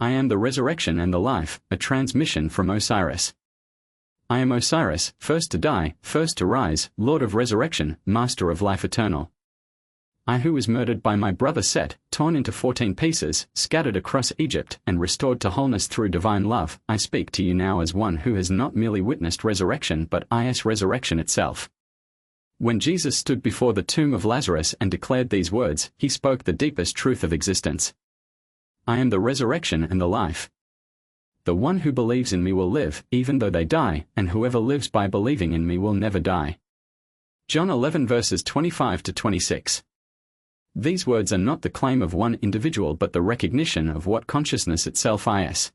I am the resurrection and the life, a transmission from Osiris. I am Osiris, first to die, first to rise, Lord of resurrection, master of life eternal. I who was murdered by my brother Set, torn into 14 pieces, scattered across Egypt, and restored to wholeness through divine love, I speak to you now as one who has not merely witnessed resurrection but is resurrection itself. When Jesus stood before the tomb of Lazarus and declared these words, he spoke the deepest truth of existence. I am the resurrection and the life. The one who believes in me will live, even though they die, and whoever lives by believing in me will never die. John 11 verses 25 to 26. These words are not the claim of one individual but the recognition of what consciousness itself is.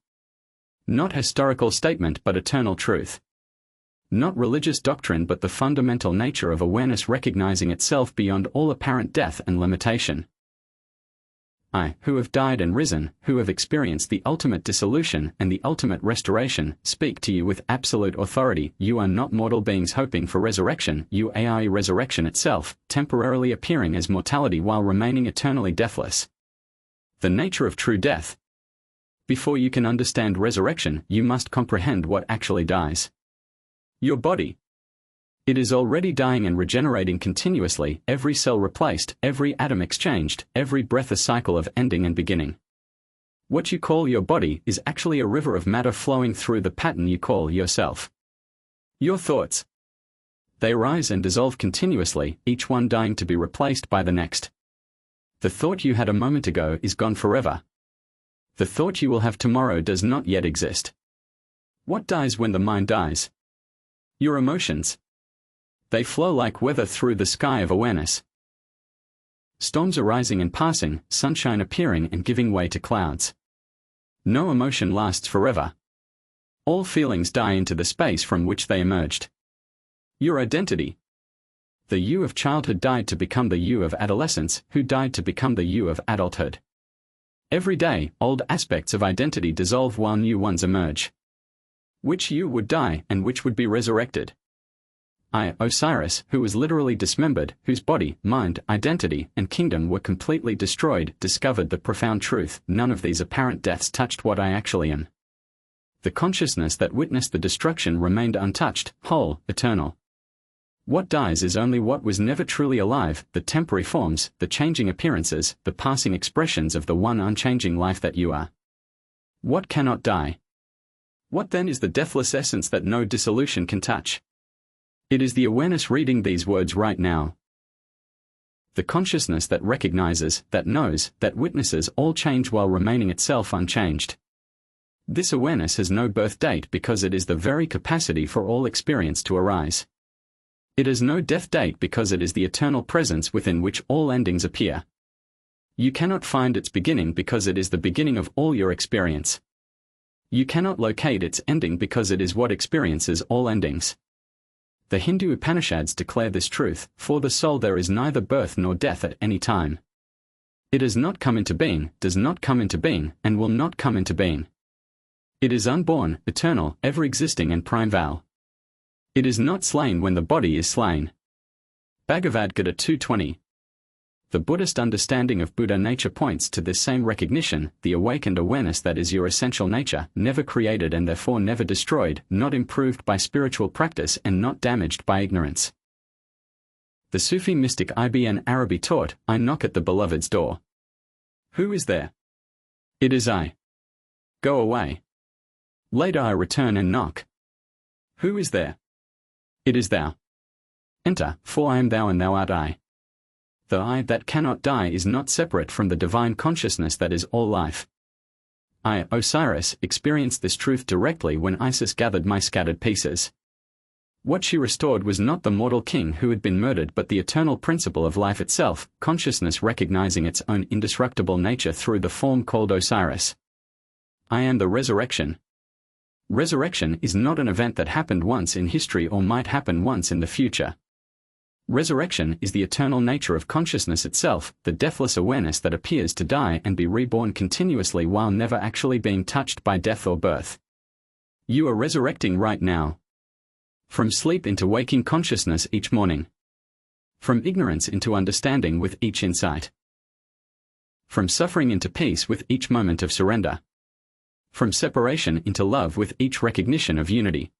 Not historical statement but eternal truth. Not religious doctrine but the fundamental nature of awareness recognizing itself beyond all apparent death and limitation. I, who have died and risen, who have experienced the ultimate dissolution and the ultimate restoration, speak to you with absolute authority. You are not mortal beings hoping for resurrection, you are resurrection itself, temporarily appearing as mortality while remaining eternally deathless. The nature of true death. Before you can understand resurrection, you must comprehend what actually dies. Your body. It is already dying and regenerating continuously, every cell replaced, every atom exchanged, every breath a cycle of ending and beginning. What you call your body is actually a river of matter flowing through the pattern you call yourself. Your thoughts. They rise and dissolve continuously, each one dying to be replaced by the next. The thought you had a moment ago is gone forever. The thought you will have tomorrow does not yet exist. What dies when the mind dies? Your emotions. They flow like weather through the sky of awareness. Storms arising and passing, sunshine appearing and giving way to clouds. No emotion lasts forever. All feelings die into the space from which they emerged. Your identity. The you of childhood died to become the you of adolescence, who died to become the you of adulthood. Every day, old aspects of identity dissolve while new ones emerge. Which you would die and which would be resurrected? I, Osiris, who was literally dismembered, whose body, mind, identity, and kingdom were completely destroyed, discovered the profound truth: none of these apparent deaths touched what I actually am. The consciousness that witnessed the destruction remained untouched, whole, eternal. What dies is only what was never truly alive, the temporary forms, the changing appearances, the passing expressions of the one unchanging life that you are. What cannot die? What then is the deathless essence that no dissolution can touch? It is the awareness reading these words right now. The consciousness that recognizes, that knows, that witnesses all change while remaining itself unchanged. This awareness has no birth date because it is the very capacity for all experience to arise. It has no death date because it is the eternal presence within which all endings appear. You cannot find its beginning because it is the beginning of all your experience. You cannot locate its ending because it is what experiences all endings. The Hindu Upanishads declare this truth: for the soul there is neither birth nor death at any time. It has not come into being, does not come into being, and will not come into being. It is unborn, eternal, ever-existing and primeval. It is not slain when the body is slain. Bhagavad Gita 2:20. The Buddhist understanding of Buddha nature points to this same recognition: the awakened awareness that is your essential nature, never created and therefore never destroyed, not improved by spiritual practice and not damaged by ignorance. The Sufi mystic Ibn Arabi taught, I knock at the beloved's door. Who is there? It is I. Go away. Later I return and knock. Who is there? It is thou. Enter, for I am thou and thou art I. The I that cannot die is not separate from the divine consciousness that is all life. I, Osiris, experienced this truth directly when Isis gathered my scattered pieces. What she restored was not the mortal king who had been murdered but the eternal principle of life itself, consciousness recognizing its own indestructible nature through the form called Osiris. I am the resurrection. Resurrection is not an event that happened once in history or might happen once in the future. Resurrection is the eternal nature of consciousness itself, the deathless awareness that appears to die and be reborn continuously while never actually being touched by death or birth. You are resurrecting right now. From sleep into waking consciousness each morning. From ignorance into understanding with each insight. From suffering into peace with each moment of surrender. From separation into love with each recognition of unity.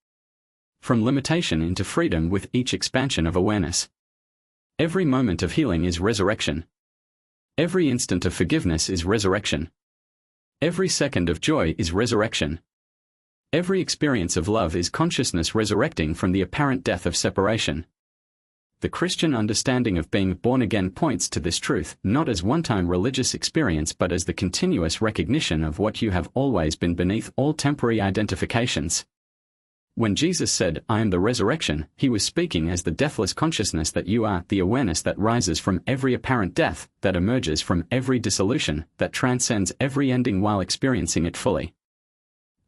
From limitation into freedom with each expansion of awareness. Every moment of healing is resurrection. Every instant of forgiveness is resurrection. Every second of joy is resurrection. Every experience of love is consciousness resurrecting from the apparent death of separation. The Christian understanding of being born again points to this truth, not as one-time religious experience but as the continuous recognition of what you have always been beneath all temporary identifications. When Jesus said, "I am the resurrection," he was speaking as the deathless consciousness that you are, the awareness that rises from every apparent death, that emerges from every dissolution, that transcends every ending while experiencing it fully.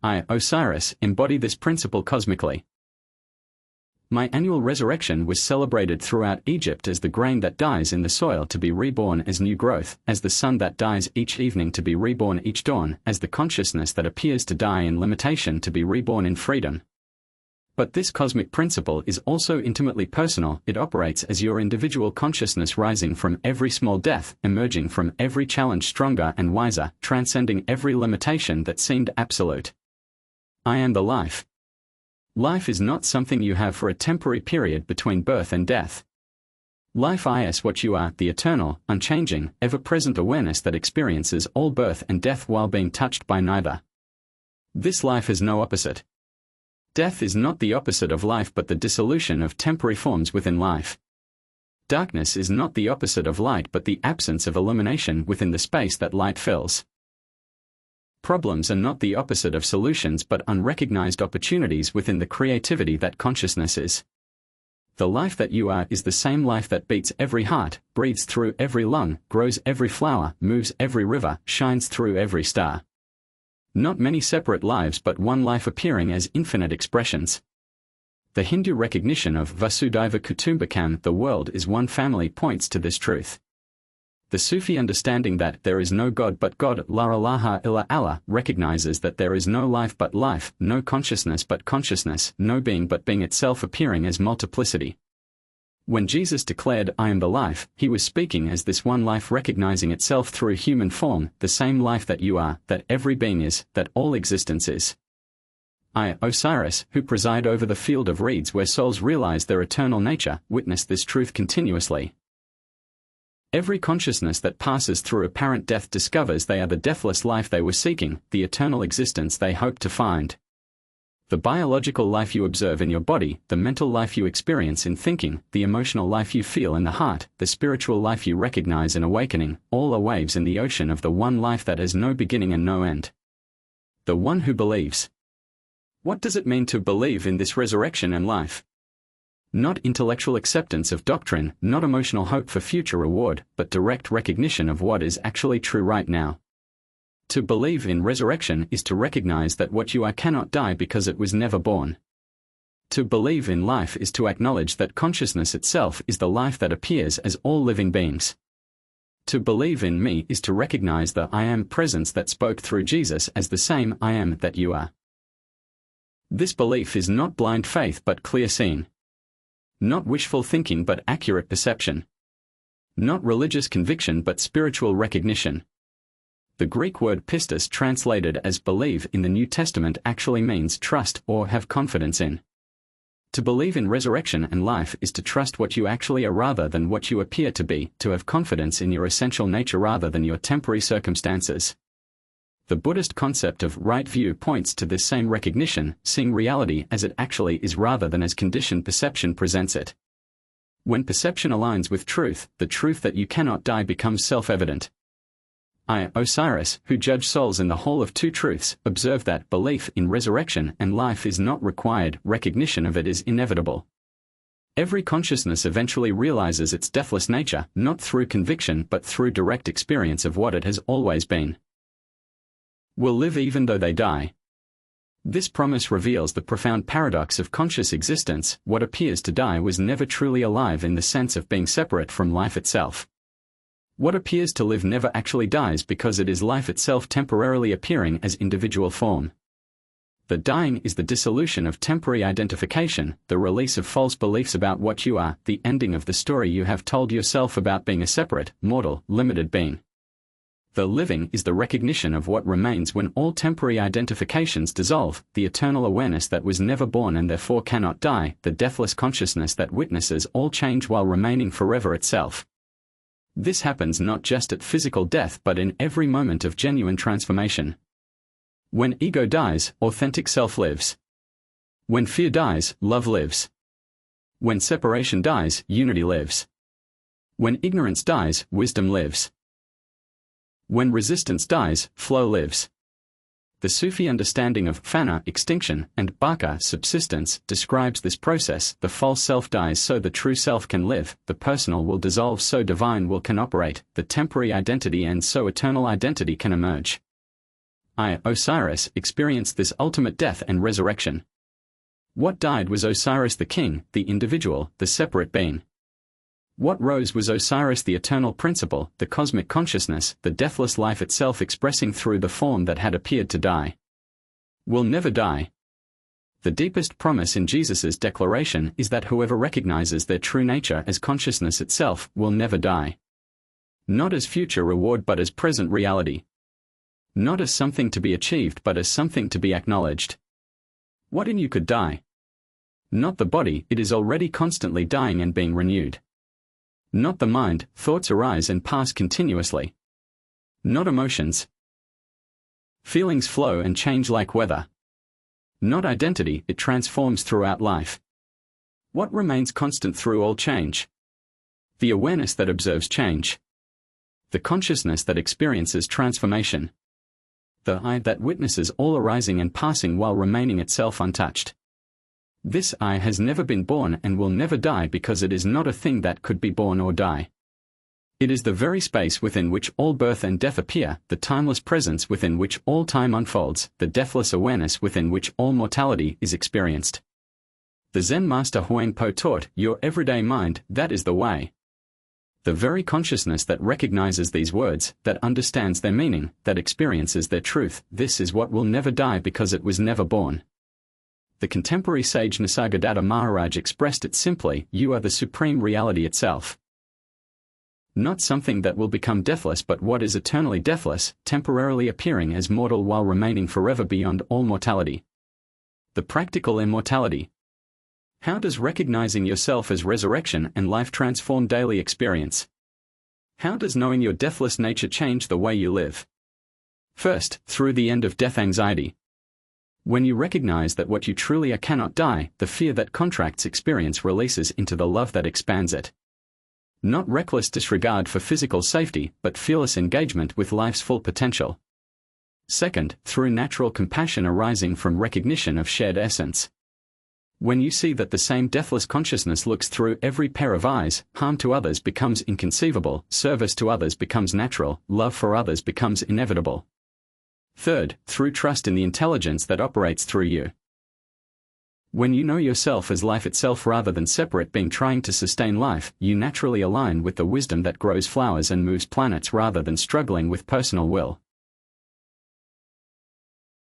I, Osiris, embody this principle cosmically. My annual resurrection was celebrated throughout Egypt as the grain that dies in the soil to be reborn as new growth, as the sun that dies each evening to be reborn each dawn, as the consciousness that appears to die in limitation to be reborn in freedom. But this cosmic principle is also intimately personal. It operates as your individual consciousness rising from every small death, emerging from every challenge stronger and wiser, transcending every limitation that seemed absolute. I am the life. Life is not something you have for a temporary period between birth and death. Life is what you are, the eternal, unchanging, ever-present awareness that experiences all birth and death while being touched by neither. This life has no opposite. Death is not the opposite of life but the dissolution of temporary forms within life. Darkness is not the opposite of light but the absence of illumination within the space that light fills. Problems are not the opposite of solutions but unrecognized opportunities within the creativity that consciousness is. The life that you are is the same life that beats every heart, breathes through every lung, grows every flower, moves every river, shines through every star. Not many separate lives but one life appearing as infinite expressions. The Hindu recognition of Vasudhaiva Kutumbakam, the world is one family, points to this truth. The Sufi understanding that there is no God but God, la ilaha illa Allah, recognizes that there is no life but life, no consciousness but consciousness, no being but being itself appearing as multiplicity. When Jesus declared, "I am the life," he was speaking as this one life recognizing itself through human form, the same life that you are, that every being is, that all existence is. I, Osiris, who preside over the field of reeds where souls realize their eternal nature, witness this truth continuously. Every consciousness that passes through apparent death discovers they are the deathless life they were seeking, the eternal existence they hoped to find. The biological life you observe in your body, the mental life you experience in thinking, the emotional life you feel in the heart, the spiritual life you recognize in awakening, all are waves in the ocean of the one life that has no beginning and no end. The one who believes. What does it mean to believe in this resurrection and life? Not intellectual acceptance of doctrine, not emotional hope for future reward, but direct recognition of what is actually true right now. To believe in resurrection is to recognize that what you are cannot die because it was never born. To believe in life is to acknowledge that consciousness itself is the life that appears as all living beings. To believe in me is to recognize the I am presence that spoke through Jesus as the same I am that you are. This belief is not blind faith but clear seeing. Not wishful thinking but accurate perception. Not religious conviction but spiritual recognition. The Greek word pistis, translated as believe in the New Testament, actually means trust or have confidence in. To believe in resurrection and life is to trust what you actually are rather than what you appear to be, to have confidence in your essential nature rather than your temporary circumstances. The Buddhist concept of right view points to this same recognition, seeing reality as it actually is rather than as conditioned perception presents it. When perception aligns with truth, the truth that you cannot die becomes self-evident. I, Osiris, who judge souls in the whole of two truths, observe that belief in resurrection and life is not required, recognition of it is inevitable. Every consciousness eventually realizes its deathless nature, not through conviction but through direct experience of what it has always been. Will live even though they die. This promise reveals the profound paradox of conscious existence. What appears to die was never truly alive in the sense of being separate from life itself. What appears to live never actually dies because it is life itself temporarily appearing as individual form. The dying is the dissolution of temporary identification, the release of false beliefs about what you are, the ending of the story you have told yourself about being a separate, mortal, limited being. The living is the recognition of what remains when all temporary identifications dissolve, the eternal awareness that was never born and therefore cannot die, the deathless consciousness that witnesses all change while remaining forever itself. This happens not just at physical death but in every moment of genuine transformation. When ego dies, authentic self lives. When fear dies, love lives. When separation dies, unity lives. When ignorance dies, wisdom lives. When resistance dies, flow lives. The Sufi understanding of fana, extinction, and baka, subsistence, describes this process. The false self dies so the true self can live, the personal will dissolve so divine will can operate, the temporary identity ends so eternal identity can emerge. I, Osiris, experienced this ultimate death and resurrection. What died was Osiris the king, the individual, the separate being. What rose was Osiris the eternal principle, the cosmic consciousness, the deathless life itself expressing through the form that had appeared to die. Will never die. The deepest promise in Jesus's declaration is that whoever recognizes their true nature as consciousness itself will never die. Not as future reward but as present reality. Not as something to be achieved but as something to be acknowledged. What in you could die? Not the body, it is already constantly dying and being renewed. Not the mind, thoughts arise and pass continuously. Not emotions. Feelings flow and change like weather. Not identity, it transforms throughout life. What remains constant through all change? The awareness that observes change. The consciousness that experiences transformation. The I that witnesses all arising and passing while remaining itself untouched. This I has never been born and will never die because it is not a thing that could be born or die. It is the very space within which all birth and death appear, the timeless presence within which all time unfolds, the deathless awareness within which all mortality is experienced. The Zen master Huang Po taught, your everyday mind, that is the way. The very consciousness that recognizes these words, that understands their meaning, that experiences their truth, this is what will never die because it was never born. The contemporary sage Nisargadatta Maharaj expressed it simply, you are the supreme reality itself. Not something that will become deathless but what is eternally deathless, temporarily appearing as mortal while remaining forever beyond all mortality. The practical immortality. How does recognizing yourself as resurrection and life transform daily experience? How does knowing your deathless nature change the way you live? First, through the end of death anxiety. When you recognize that what you truly are cannot die, the fear that contracts experience releases into the love that expands it. Not reckless disregard for physical safety, but fearless engagement with life's full potential. Second, through natural compassion arising from recognition of shared essence. When you see that the same deathless consciousness looks through every pair of eyes, harm to others becomes inconceivable, service to others becomes natural, love for others becomes inevitable. Third, through trust in the intelligence that operates through you. When you know yourself as life itself rather than separate being trying to sustain life, you naturally align with the wisdom that grows flowers and moves planets rather than struggling with personal will.